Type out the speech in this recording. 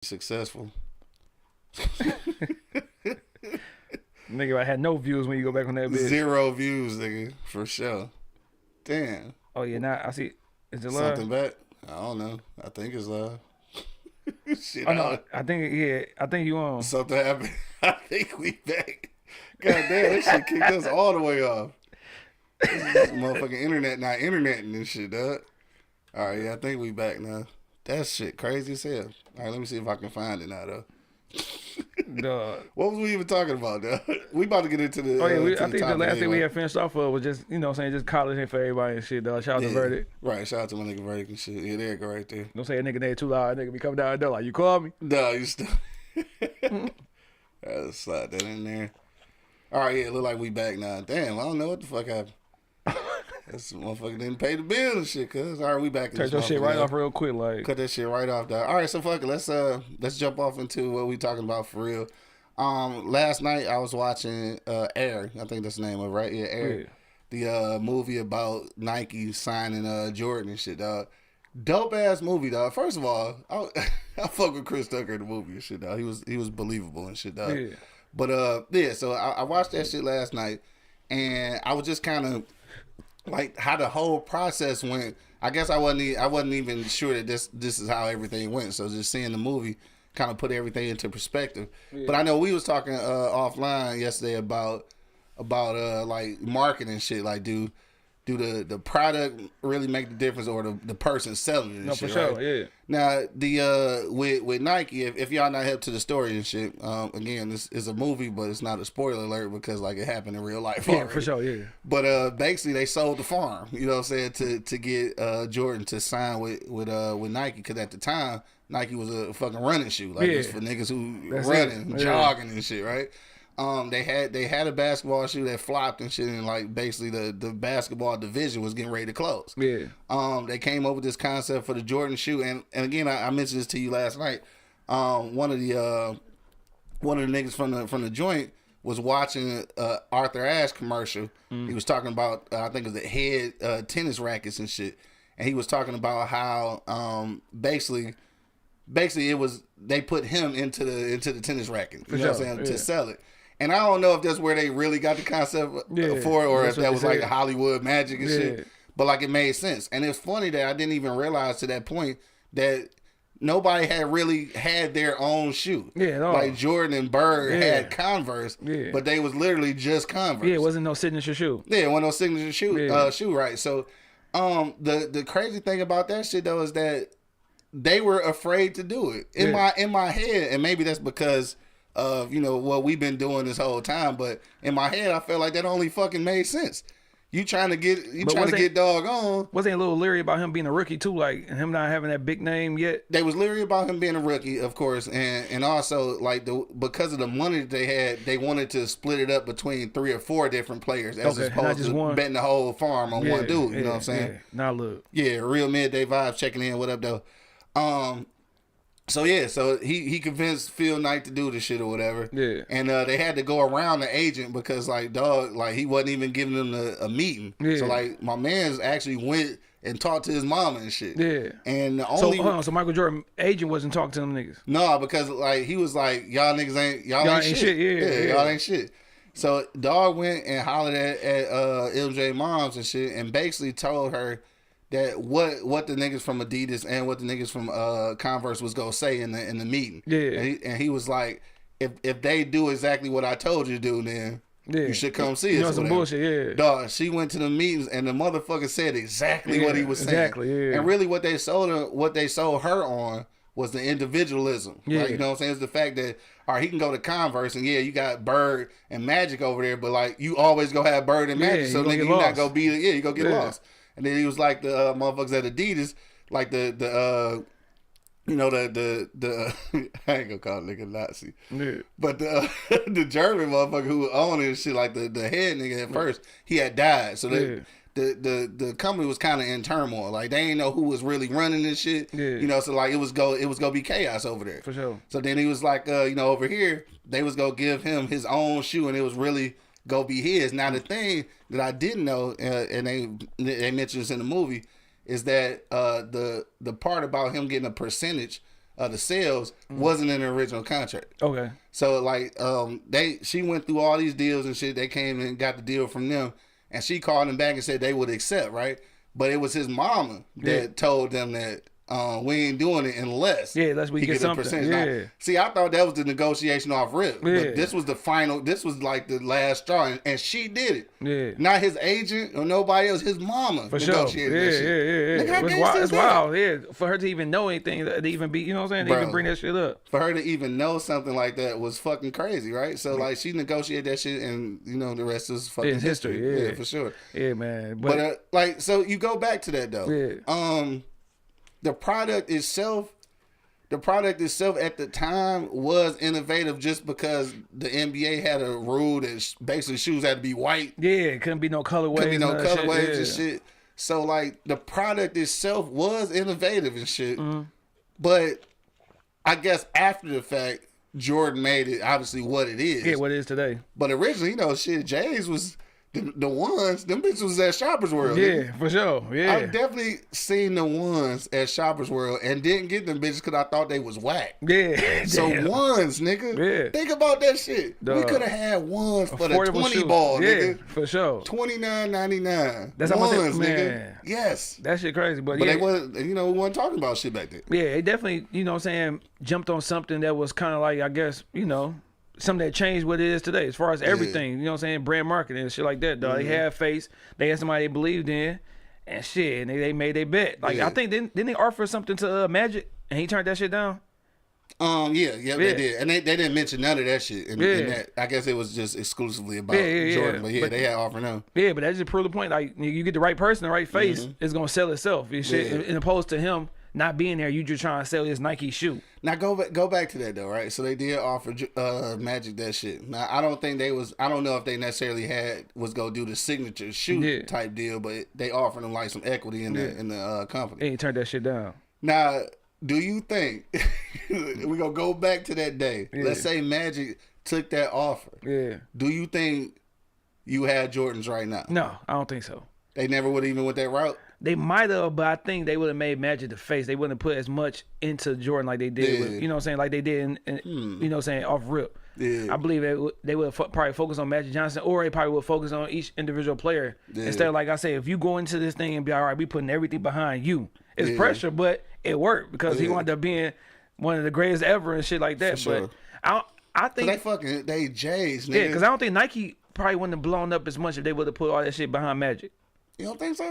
successful. Nigga, I had no views when you go back on that bitch. 0 views, nigga, for sure. Damn. Oh yeah, now I see. Is it live? Something back? I don't know. I think it's live. Shit, Oh no, I think I think you on. Something happened. I think we back. God damn, that shit kicked us all the way off. This motherfucking internet not interneting this shit, dog. All right, yeah, I think we back now. That shit crazy as hell. All right, let me see if I can find it now, though. Dog. What was we even talking about, though? We about to get into the. Oh yeah, to I think the topic last thing we anyway. had finished off of was just, you know what I'm saying, just college and for everybody and shit, dog. Shout out to Verdict. Right, shout out to my nigga Verdict and shit. Yeah, there you go right there. Don't say a nigga name too loud. Nigga be coming down the door like, you call me? No, you still. I'll slide that in there. All right, yeah, it look like we back now. Damn, I don't know what the fuck happened. This motherfucker didn't pay the bill and shit, cuz. All right, we back in Turn this your shit right now. off real quick, like. Cut that shit right off, dog. All right, so fuck it. Let's jump off into what we talking about for real. Last night I was watching Air. I think that's the name of it, right? Yeah, Air. Yeah. The movie about Nike signing Jordan and shit, dog. Dope ass movie, dog. First of all, I fuck with Chris Tucker in the movie and shit, dog. He was believable and shit, dog. Yeah. But yeah, so I watched that shit last night, and I was just kind of like how the whole process went. I guess I wasn't even sure that this is how everything went. So just seeing the movie kind of put everything into perspective. Yeah. But I know we was talking offline yesterday about like marketing shit. Like, do the product really make the difference, or the person selling it and shit, for sure, right? yeah. Now, the with Nike, if y'all not hip to the story and shit, again, this is a movie, but it's not a spoiler alert because like it happened in real life already. Yeah, for sure, yeah. But basically, they sold the farm, you know what I'm saying, to get Jordan to sign with Nike, because at the time Nike was a fucking running shoe, like it's for niggas who running, jogging and shit, right? They had a basketball shoe that flopped and shit, and like basically the basketball division was getting ready to close. Yeah. They came up with this concept for the Jordan shoe, and again I mentioned this to you last night. One of the niggas from the joint was watching Arthur Ashe commercial. He was talking about I think it was the head tennis rackets and shit, and he was talking about how basically it was they put him into the tennis racket, you know what I'm saying, to sell it. And I don't know if that's where they really got the concept for it, or if that was like Hollywood magic and shit. But like it made sense. And it's funny that I didn't even realize to that point that nobody had really had their own shoe. Yeah, like Jordan and Bird had Converse, but they was literally just Converse. Yeah, it wasn't no signature shoe. Yeah, it wasn't no signature shoe, right? So the crazy thing about that shit though is that they were afraid to do it. In my head, and maybe that's because of, you know, what we've been doing this whole time, but in my head I felt like that only fucking made sense. You trying to get dog on. Wasn't a little leery about him being a rookie too, like him not having that big name yet? They was leery about him being a rookie, of course, and also like because of the money that they had, they wanted to split it up between 3 or 4 different players as opposed to betting the whole farm on one dude. You know what I'm saying? Now look. Yeah, real midday vibes checking in. What up though? So he convinced Phil Knight to do the shit or whatever. Yeah. And they had to go around the agent because like he wasn't even giving them a meeting. Yeah. So like my man's actually went and talked to his mama and shit. Yeah. And the only so Michael Jordan agent wasn't talking to them niggas. No, because like he was like, y'all niggas ain't shit. Yeah, y'all ain't shit. So dog went and hollered at LJ moms and shit, and basically told her that what the niggas from Adidas and what the niggas from Converse was gonna say in the meeting. Yeah. And he was like, if they do exactly what I told you to do, then you should come see us. You know some bullshit, yeah. Dog, she went to the meetings and the motherfucker said exactly what he was saying. Exactly, yeah. And really what they sold her on was the individualism. Yeah. Like, you know what I'm saying? It's the fact that, all right, he can go to Converse and you got Bird and Magic over there, but like you always go have Bird and Magic, so nigga, you not gonna be you gonna get lost. And then he was like the motherfuckers at Adidas, like the you know the I ain't gonna call it nigga Nazi, but the German motherfucker who was owning and shit, like the head nigga at first, he had died, so the company was kind of in turmoil. Like they didn't know who was really running this shit, you know. So like it was gonna be chaos over there for sure. So then he was like, you know, over here they was gonna give him his own shoe, and it was really go be his. Now the thing that I didn't know, and they mentioned this in the movie, is that the part about him getting a percentage the sales wasn't in the original contract. Okay. So like she went through all these deals and shit. They came and got the deal from them, and she called them back and said they would accept, right? But it was his mama that told them that we ain't doing it unless unless we he get something. percentage. Yeah. Now, see, I thought that was the negotiation off rip. Yeah. But this was the final. This was like the last straw, and she did it. Yeah. Not his agent or nobody else. His mama For sure. negotiated that shit. Yeah. It's wild. Yeah. For her to even know anything, to even be, you know what I'm saying, to even bring that shit up. For her to even know something like that was fucking crazy, right? So like she negotiated that shit, and you know the rest is fucking history. Yeah, for sure. Yeah, man. But like, so you go back to that though. Yeah. The product itself at the time was innovative just because the NBA had a rule that basically shoes had to be white. Yeah, it couldn't be no colorways. Couldn't be no colorways and shit. So like the product itself was innovative and shit. Mm-hmm. But I guess after the fact, Jordan made it obviously what it is. Yeah, what it is today. But originally, you know, shit, J's was the ones, them bitches was at Shoppers World. Yeah, nigga. for sure. Yeah. I've definitely seen the ones at Shoppers World and didn't get them bitches because I thought they was whack. Yeah. So ones, nigga. Yeah. Think about that shit. We could have had ones for the 20 ball, nigga. For sure. $29.99. That's ones, how much nigga. Yes. That shit crazy. But they wasn't, you know, we wasn't talking about shit back then. Yeah, they definitely, you know what I'm saying, jumped on something that was kind of like, I guess, you know, something that changed what it is today as far as everything, you know what I'm saying, brand marketing and shit like that, dog. They had face, they had somebody they believed in, and shit, and they made their bet. Like, I think, didn't they offer something to Magic, and he turned that shit down? Yeah, they did. And they didn't mention none of that shit. In that. I guess it was just exclusively about Jordan. But they had offered them. Yeah, but that just proved the point. Like, you get the right person, the right face, it's going to sell itself. And shit, in opposed to him not being there, you just trying to sell his Nike shoe. Now go back to that though, right? So they did offer Magic that shit. Now I don't know if they necessarily was gonna do the signature shoe type deal, but they offered him like some equity in the company. And he turned that shit down. Now, do you think we gonna go back to that day? Let's say Magic took that offer. Yeah. Do you think you had Jordans right now? No, I don't think so. They never would even went that route? They might have, but I think they would have made Magic the face. They wouldn't have put as much into Jordan like they did with, you know what I'm saying, like they did you know what I'm saying, off rip. Yeah. I believe they would probably focus on Magic Johnson, or they probably would focus on each individual player. Instead of, like I say, if you go into this thing and be all right, we putting everything behind you. It's pressure, but it worked because he wound up being one of the greatest ever and shit like that. For sure. But I think they J's, nigga. Yeah, because I don't think Nike probably wouldn't have blown up as much if they would have put all that shit behind Magic. You don't think so?